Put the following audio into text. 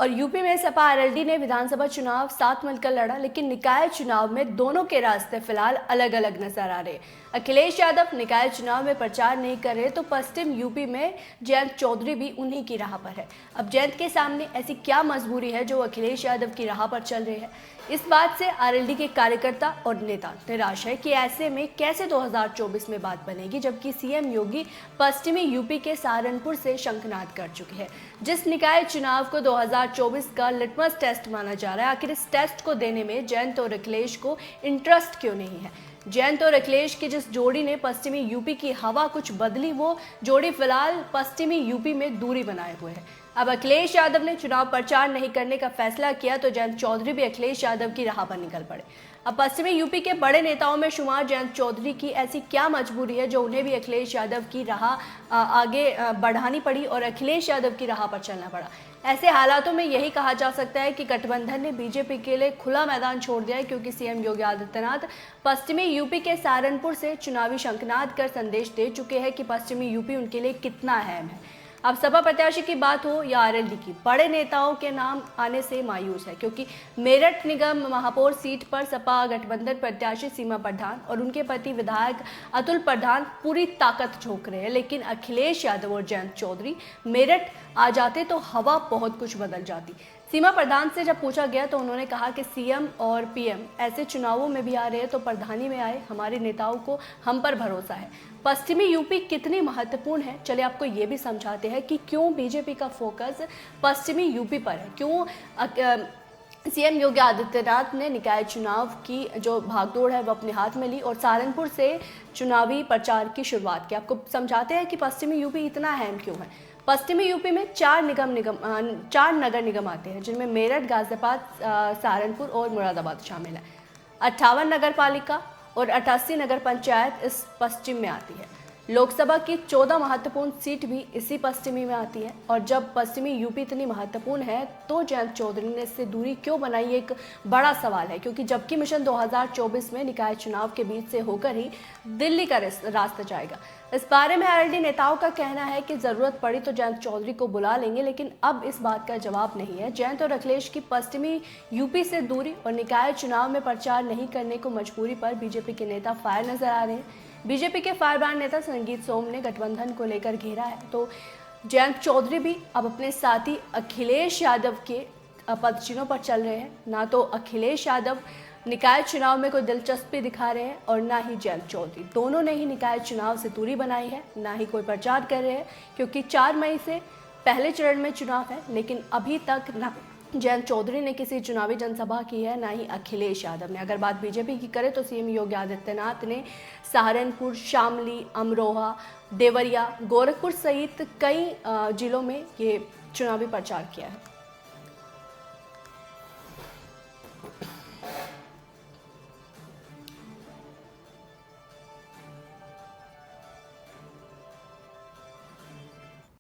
और यूपी में सपा आरएलडी ने विधानसभा चुनाव साथ मिलकर लड़ा, लेकिन निकाय चुनाव में दोनों के रास्ते फिलहाल अलग अलग नजर आ रहे। अखिलेश यादव निकाय चुनाव में प्रचार नहीं कर रहे तो पश्चिम यूपी में जयंत चौधरी भी उन्हीं की राह पर है। अब जयंत के सामने ऐसी क्या मजबूरी है जो अखिलेश यादव की राह पर चल रही है? इस बात से आरएलडी के कार्यकर्ता और नेता निराश है कि ऐसे में कैसे 2024 में बात बनेगी, जबकि सीएम योगी पश्चिमी यूपी के सहारनपुर से शंखनाद कर चुके हैं। जिस निकाय चुनाव को 2024 का लिटमस टेस्ट माना जा रहा है, आखिर इस टेस्ट को देने में जयंत और अखिलेश को इंटरेस्ट क्यों नहीं है? जयंत और अखिलेश की जिस जोड़ी ने पश्चिमी यूपी की हवा कुछ बदली, वो जोड़ी फिलहाल पश्चिमी यूपी में दूरी बनाए हुए है। अब अखिलेश यादव ने चुनाव प्रचार नहीं करने का फैसला किया तो जयंत चौधरी भी अखिलेश यादव की राह पर निकल पड़े। अब पश्चिमी यूपी के बड़े नेताओं में शुमार जयंत चौधरी की ऐसी क्या मजबूरी है जो उन्हें भी अखिलेश यादव की राह आगे बढ़ानी पड़ी और अखिलेश यादव की राह पर चलना पड़ा? ऐसे हालातों में यही कहा जा सकता है कि गठबंधन ने बीजेपी के लिए खुला मैदान छोड़ दिया है, क्योंकि सीएम योगी आदित्यनाथ पश्चिमी यूपी के सहारनपुर से चुनावी शंखनाद कर संदेश दे चुके हैं कि पश्चिमी यूपी उनके लिए कितना अहम है। अब सपा प्रत्याशी की बात हो या आरएलडी की, बड़े नेताओं के नाम आने से मायूस है, क्योंकि मेरठ निगम महापौर सीट पर सपा गठबंधन प्रत्याशी सीमा प्रधान और उनके पति विधायक अतुल प्रधान पूरी ताकत झोंक रहे हैं। लेकिन अखिलेश यादव और जयंत चौधरी मेरठ आ जाते तो हवा बहुत कुछ बदल जाती। सीमा प्रधान से जब पूछा गया तो उन्होंने कहा कि सीएम और पीएम ऐसे चुनावों में भी आ रहे हैं तो प्रधानी में आए, हमारे नेताओं को हम पर भरोसा है। पश्चिमी यूपी कितनी महत्वपूर्ण है, चलिए आपको ये भी समझाते हैं कि क्यों बीजेपी का फोकस पश्चिमी यूपी पर है, क्यों सीएम योगी आदित्यनाथ ने निकाय चुनाव की जो भागदौड़ है वो अपने हाथ में ली और सहारनपुर से चुनावी प्रचार की शुरुआत की। आपको समझाते हैं कि पश्चिमी यूपी इतना अहम क्यों है। पश्चिमी यूपी में चार नगर निगम आते हैं, जिनमें मेरठ, गाजियाबाद, सहारनपुर और मुरादाबाद शामिल है। 58 नगर पालिका और 88 नगर पंचायत इस पश्चिम में आती है। लोकसभा की 14 महत्वपूर्ण सीट भी इसी पश्चिमी में आती है। और जब पश्चिमी यूपी इतनी महत्वपूर्ण है तो जयंत चौधरी ने इससे दूरी क्यों बनाई, एक बड़ा सवाल है, क्योंकि जबकि मिशन 2024 में निकाय चुनाव के बीच से होकर ही दिल्ली का रास्ता जाएगा। इस बारे में आरएलडी नेताओं का कहना है कि जरूरत पड़ी तो जयंत चौधरी को बुला लेंगे, लेकिन अब इस बात का जवाब नहीं है। जयंत और अखिलेश की पश्चिमी यूपी से दूरी और निकाय चुनाव में प्रचार नहीं करने को मजबूरी पर बीजेपी के नेता फायर नजर आ रहे हैं। बीजेपी के फायरब्रांड नेता संगीत सोम ने गठबंधन को लेकर घेरा है, तो जयंत चौधरी भी अब अपने साथी अखिलेश यादव के पदचिन्हों पर चल रहे हैं। ना तो अखिलेश यादव निकाय चुनाव में कोई दिलचस्पी दिखा रहे हैं और ना ही जयंत चौधरी, दोनों ने ही निकाय चुनाव से दूरी बनाई है, ना ही कोई प्रचार कर रहे हैं, क्योंकि 4 मई से पहले चरण में चुनाव है। लेकिन अभी तक ना जयंत चौधरी ने किसी चुनावी जनसभा की है, ना ही अखिलेश यादव ने। अगर बात बीजेपी की करें तो सीएम योगी आदित्यनाथ ने सहारनपुर, शामली, अमरोहा, देवरिया, गोरखपुर सहित कई जिलों में ये चुनावी प्रचार किया है।